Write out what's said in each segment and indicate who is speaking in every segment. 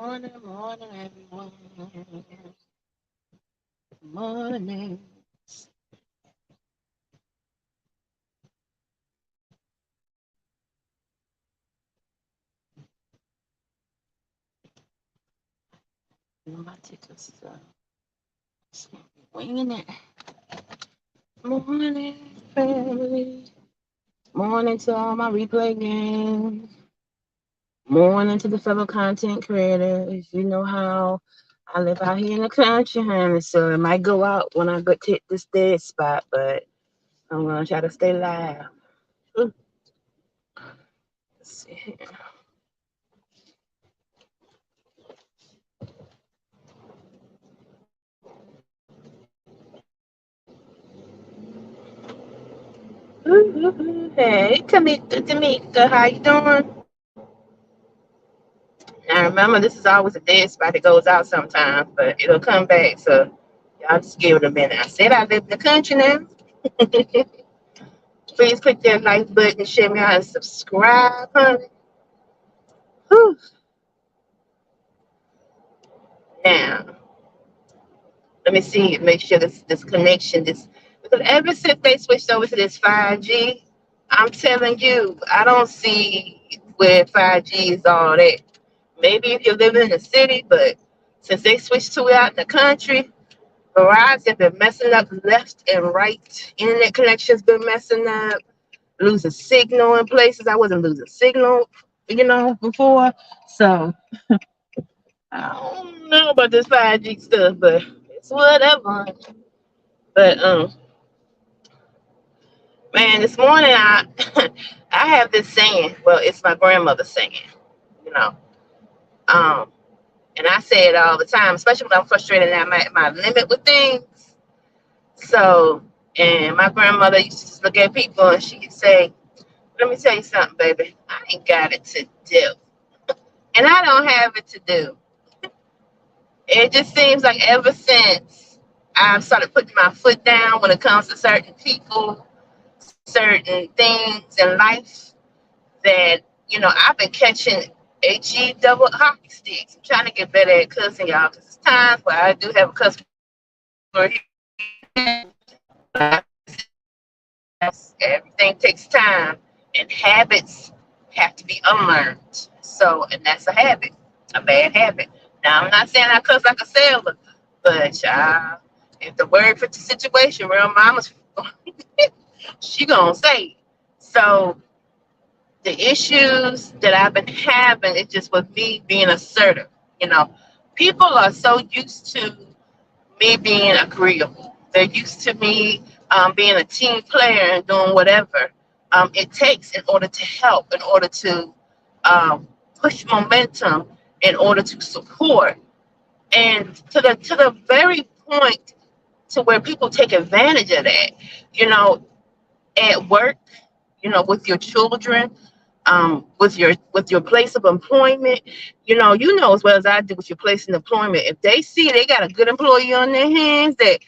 Speaker 1: Morning, morning, everyone. Morning. My tickets, winging it. Morning, family. Morning to all my replay games. Morning to the fellow content creators. You know how I live out here in the country, honey, so it might go out when I go to hit this dead spot, but I'm gonna try to stay live. Let's see here. Hey, Tamika, how you doing? Now remember, this is always a dead spot that goes out sometimes, but it'll come back. So y'all just give it a minute. I said I live in the country now. Please click that like button, share me out, and subscribe, honey. Whew. Now, let me see, make sure this connection, this because ever since they switched over to this 5G, I'm telling you, I don't see where 5G is all that. Maybe if you're living in the city, but since they switched to it out in the country, Verizon been messing up left and right. Internet connections been messing up, losing signal in places I wasn't losing signal, before. So I don't know about this 5G stuff, but it's whatever. But man, this morning I I have this saying. Well, it's my grandmother's saying, you know. Um, and I say it all the time, especially when I'm frustrated and I'm at my limit with things. So, and my grandmother used to just look at people and she'd say, "Let me tell you something, baby. I ain't got it to do, and I don't have it to do." It just seems like ever since I've started putting my foot down when it comes to certain people, certain things in life, that I've been catching HE double hockey sticks. I'm trying to get better at cussing, y'all, because it's times where I do have a cuss word. Everything takes time, and habits have to be unlearned. So, and that's a habit, a bad habit. Now, I'm not saying I cuss like a sailor, but if the word fits the situation, real mama's she gonna say it. So, the issues that I've been having is just with me being assertive. You know, people are so used to me being agreeable. They're used to me being a team player and doing whatever it takes in order to help, in order to push momentum, in order to support, and to the very point to where people take advantage of that. You know, at work, with your children, with your place of employment. You know as well as I do with your place in employment. If they see they got a good employee on their hands that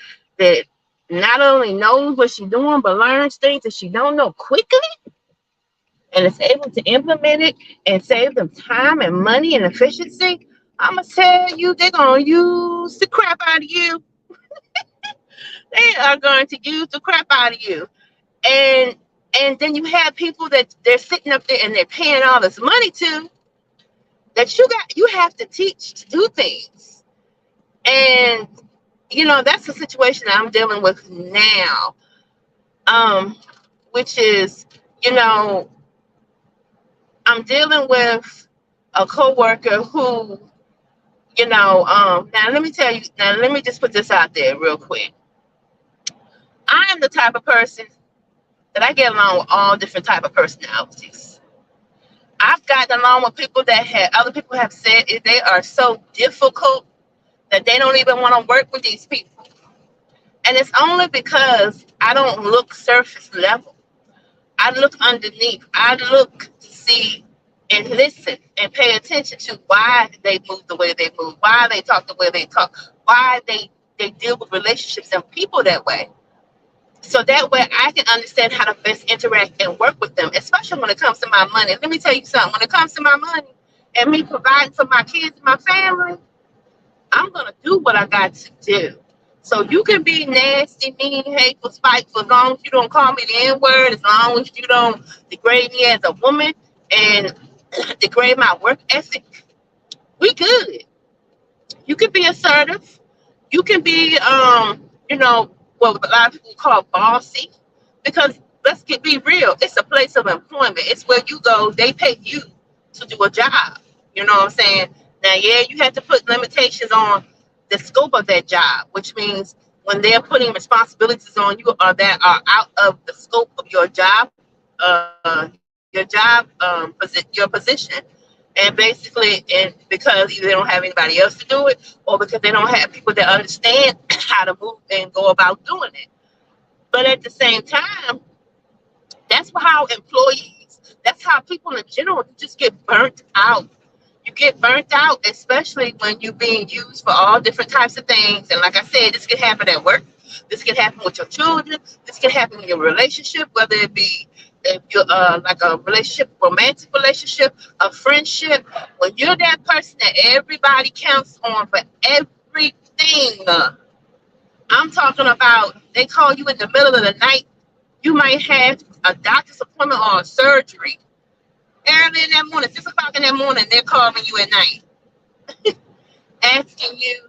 Speaker 1: not only knows what she's doing but learns things that she don't know quickly and is able to implement it and save them time and money and efficiency, I'ma tell you they're gonna use the crap out of you. They are going to use the crap out of you. And and then you have people that they're sitting up there and they're paying all this money to, that you have to teach to do things. And that's the situation I'm dealing with now. Um, which is, you know, I'm dealing with a coworker who, now let me tell you, now let me just put this out there real quick. I am the type of person that I get along with all different type of personalities. I've gotten along with people that had other people have said they are so difficult that they don't even want to work with these people. And it's only because I don't look surface level. I look underneath. I look to see and listen and pay attention to why they move the way they move, why they talk the way they talk, why they deal with relationships and people that way. So that way I can understand how to best interact and work with them, especially when it comes to my money. Let me tell you something. When it comes to my money, and me providing for my kids and my family, I'm gonna do what I got to do. So you can be nasty, mean, hateful, spiteful, as long as you don't call me the N word, as long as you don't degrade me as a woman and degrade my work ethic. We good. You can be assertive. You can be, what a lot of people call bossy, because be real. It's a place of employment. It's where you go. They pay you to do a job. You know what I'm saying? Now, yeah, you have to put limitations on the scope of that job, which means when they're putting responsibilities on you or that are out of the scope of your position, and basically, and because either they don't have anybody else to do it, or because they don't have people that understand how to move and go about doing it. But at the same time, that's how employees, that's how people in general just get burnt out. You get burnt out, especially when you're being used for all different types of things. And like I said, this can happen at work. This can happen with your children. This can happen in your relationship, whether it be if you're like a relationship, romantic relationship, a friendship. When you're that person that everybody counts on for everything, I'm talking about they call you in the middle of the night. You might have a doctor's appointment or a surgery early in that morning, 6 o'clock in that morning. They're calling you at night, asking you,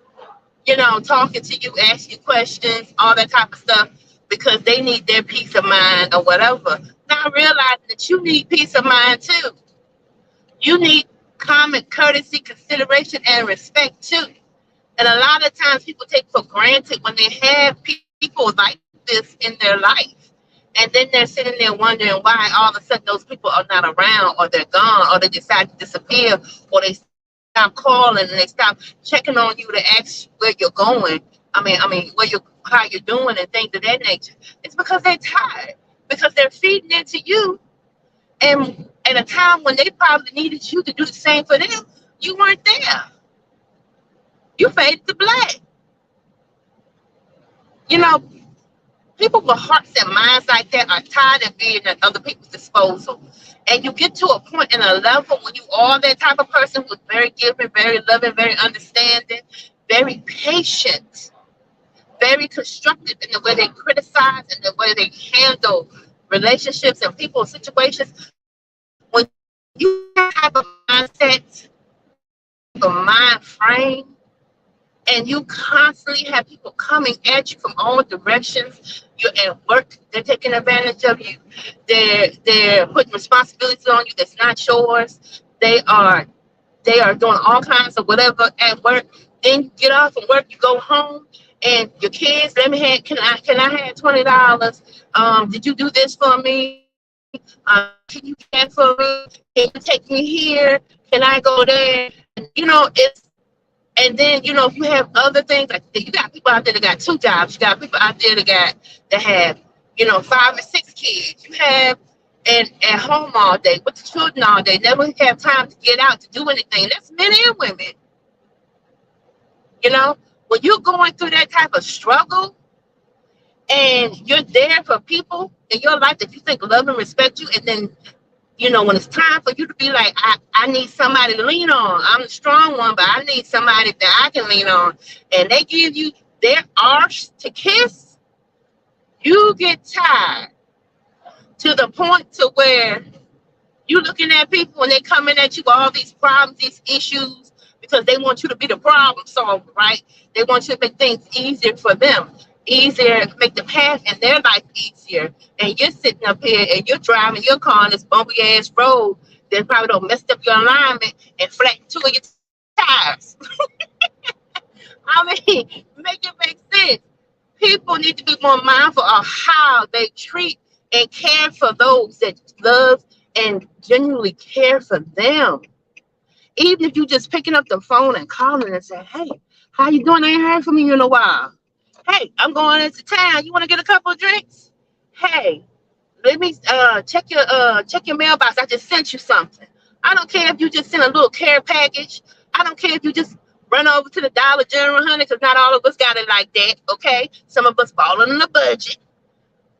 Speaker 1: talking to you, asking questions, all that type of stuff, because they need their peace of mind or whatever. Not realizing that you need peace of mind too. You need common courtesy, consideration, and respect too. And a lot of times people take for granted when they have people like this in their life. And then they're sitting there wondering why all of a sudden those people are not around, or they're gone, or they decide to disappear, or they stop calling and they stop checking on you to ask where you're going. How you're doing and things of that nature. It's because they're tired, because they're feeding into you. And at a time when they probably needed you to do the same for them, you weren't there. You faded to black. People with hearts and minds like that are tired of being at other people's disposal. And you get to a point in a level when you are that type of person who's very giving, very loving, very understanding, very patient, very constructive in the way they criticize and the way they handle relationships and people's situations. When you have a mindset, a mind frame, and you constantly have people coming at you from all directions. You're at work, they're taking advantage of you. They're putting responsibilities on you that's not yours. They are doing all kinds of whatever at work. Then you get off from work, you go home, and your kids, can I have $20? Did you do this for me? Can you do that for me? Can you take me here? Can I go there? And, and then, if you have other things, like you got people out there that got 2 jobs. You got people out there that have, 5 or 6 kids. You have at home all day with the children all day. Never have time to get out to do anything. That's men and women. When you're going through that type of struggle and you're there for people in your life that you think love and respect you, and then when it's time for you to be like, I need somebody to lean on. I'm the strong one, but I need somebody that I can lean on. And they give you their arse to kiss, you get tired to the point to where you looking at people and they coming at you with all these problems, these issues, because they want you to be the problem solver, right? They want you to make things easier for them. Easier, make the path in their life easier. And you're sitting up here and you're driving your car on this bumpy ass road that probably don't messed up your alignment and flattened 2 of your tires. Make it make sense. People need to be more mindful of how they treat and care for those that love and genuinely care for them. Even if you just picking up the phone and calling and say, hey, how you doing? I ain't heard from you in a while. Hey, I'm going into town. You want to get a couple of drinks? Hey, let me check your mailbox. I just sent you something. I don't care if you just sent a little care package. I don't care if you just run over to the Dollar General, honey, because not all of us got it like that, okay? Some of us falling on the budget.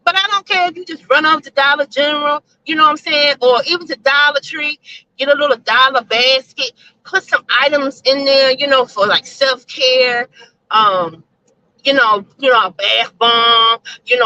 Speaker 1: But I don't care if you just run off to Dollar General, you know what I'm saying? Or even to Dollar Tree, get a little dollar basket, put some items in there, for like self-care. Um, a bath bomb,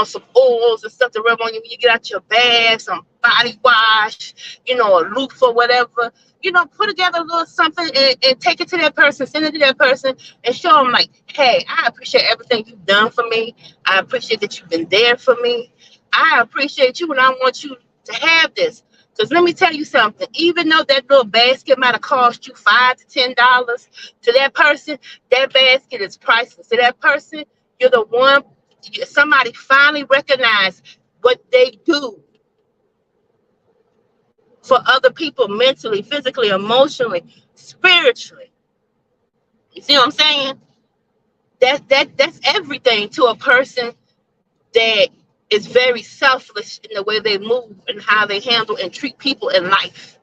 Speaker 1: some oils and stuff to rub on you when you get out your bath, some body wash, a loofah or whatever. Put together a little something and take it to that person, send it to that person, and show them like, hey, I appreciate everything you've done for me. I appreciate that you've been there for me. I appreciate you, and I want you to have this. Because let me tell you something, even though that little basket might have cost you $5 to $10, to that person, that basket is priceless. To that person, you're the one, somebody finally recognized what they do for other people mentally, physically, emotionally, spiritually. You see what I'm saying? That's everything to a person that is very selfless in the way they move and how they handle and treat people in life.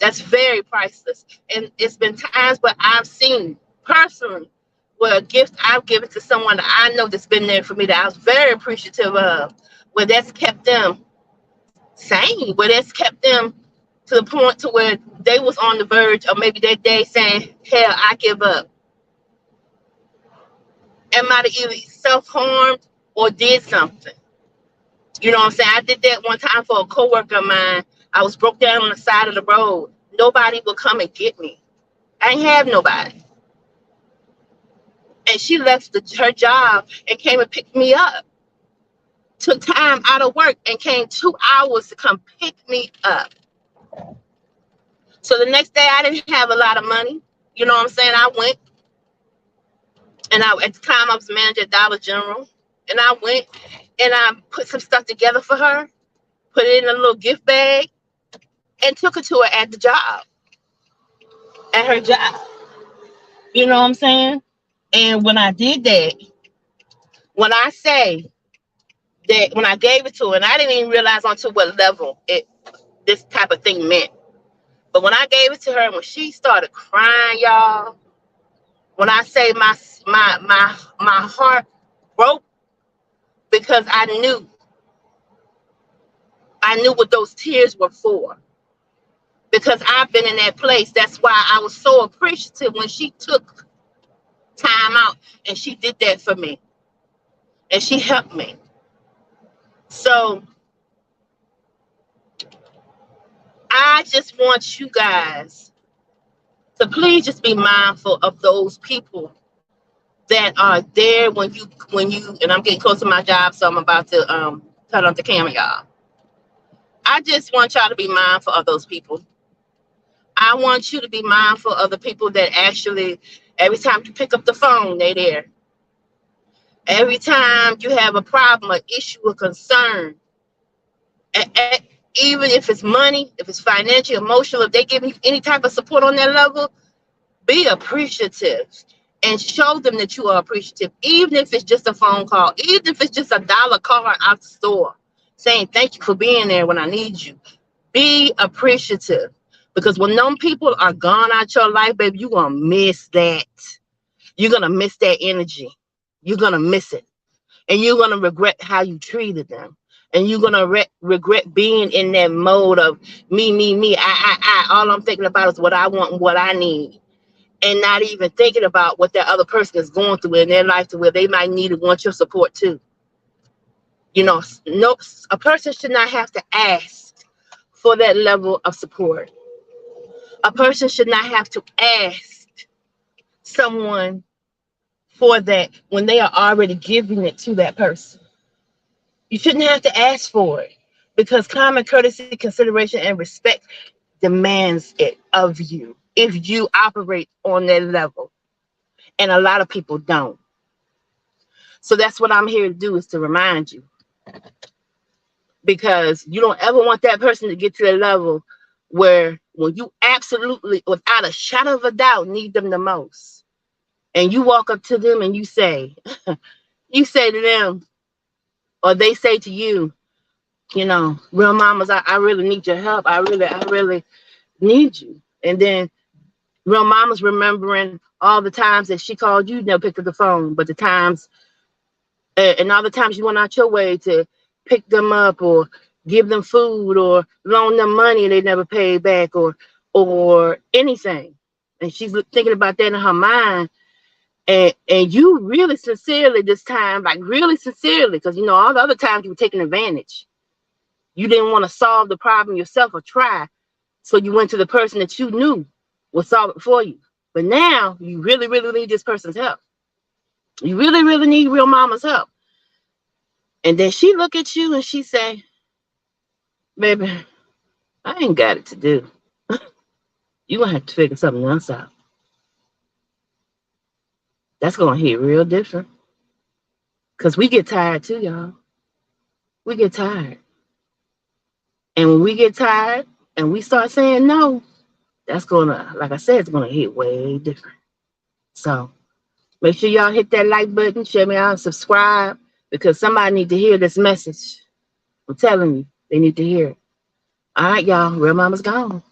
Speaker 1: That's very priceless. And it's been times where I've seen personally where a gift I've given to someone that I know that's been there for me that I was very appreciative of, where that's kept them sane, where that's kept them to the point to where they was on the verge of maybe that day saying, hell, I give up. And might have either self-harmed or did something. You know what I'm saying? I did that one time for a coworker of mine. I was broke down on the side of the road. Nobody would come and get me. I ain't have nobody. And she left her job and came and picked me up. Took time out of work and came 2 hours to come pick me up. So the next day I didn't have a lot of money. You know what I'm saying? I went. And at the time I was manager at Dollar General. And I went and I put some stuff together for her, put it in a little gift bag, and took it to her at the job. At her job. You know what I'm saying? And when I did that, when I say that when I gave it to her, and I didn't even realize until what level this type of thing meant. But when I gave it to her, when she started crying, y'all, when I say my heart broke, because I knew what those tears were for. Because I've been in that place. That's why I was so appreciative when she took time out and she did that for me. And she helped me. So I just want you guys to please just be mindful of those people that are there when you, and I'm getting close to my job, so I'm about to turn on the camera, y'all. I just want y'all to be mindful of those people. I want you to be mindful of the people that actually, every time you pick up the phone, they're there. Every time you have a problem, an issue, a concern, even if it's money, if it's financial, emotional, if they give you any type of support on that level, be appreciative and show them that you are appreciative, even if it's just a phone call, even if it's just $1 card out the store saying thank you for being there when I need you. Be appreciative, because when them people are gone out your life, baby, you're going to miss that. You're going to miss that energy. You're going to miss it. And you're going to regret how you treated them. And you're going to regret being in that mode of me, I. All I'm thinking about is what I want and what I need. And not even thinking about what that other person is going through in their life to where they might need and want your support too. You know, no, a person should not have to ask for that level of support. A person should not have to ask someone for that when they are already giving it to that person. You shouldn't have to ask for it, because common courtesy, consideration, and respect demands it of you if you operate on that level. And a lot of people don't. So that's what I'm here to do, is to remind you. Because you don't ever want that person to get to a level where when you absolutely, without a shadow of a doubt, need them the most. And you walk up to them and you say to them, or they say to you, you know, real mamas, I really need your help. I really need you. And then real mama's remembering all the times that she called you, never picked up the phone, but the times, and all the times you went out your way to
Speaker 2: pick them up or give them food or loan them money they never paid back or anything. And she's thinking about that in her mind. And you really sincerely this time, like really sincerely, because you know all the other times you were taking advantage. You didn't want to solve the problem yourself or try. So you went to the person that you knew would solve it for you. But now you really, really need this person's help. You really, really need real mama's help. And then she look at you and she say, baby, I ain't got it to do. You gonna have to figure something else out. That's gonna hit real different. Cause we get tired too, y'all. We get tired. And when we get tired and we start saying no, that's gonna, like I said, it's gonna hit way different. So make sure y'all hit that like button, share me out, subscribe, because somebody need to hear this message. I'm telling you, they need to hear it. All right, y'all. Real Mama's gone.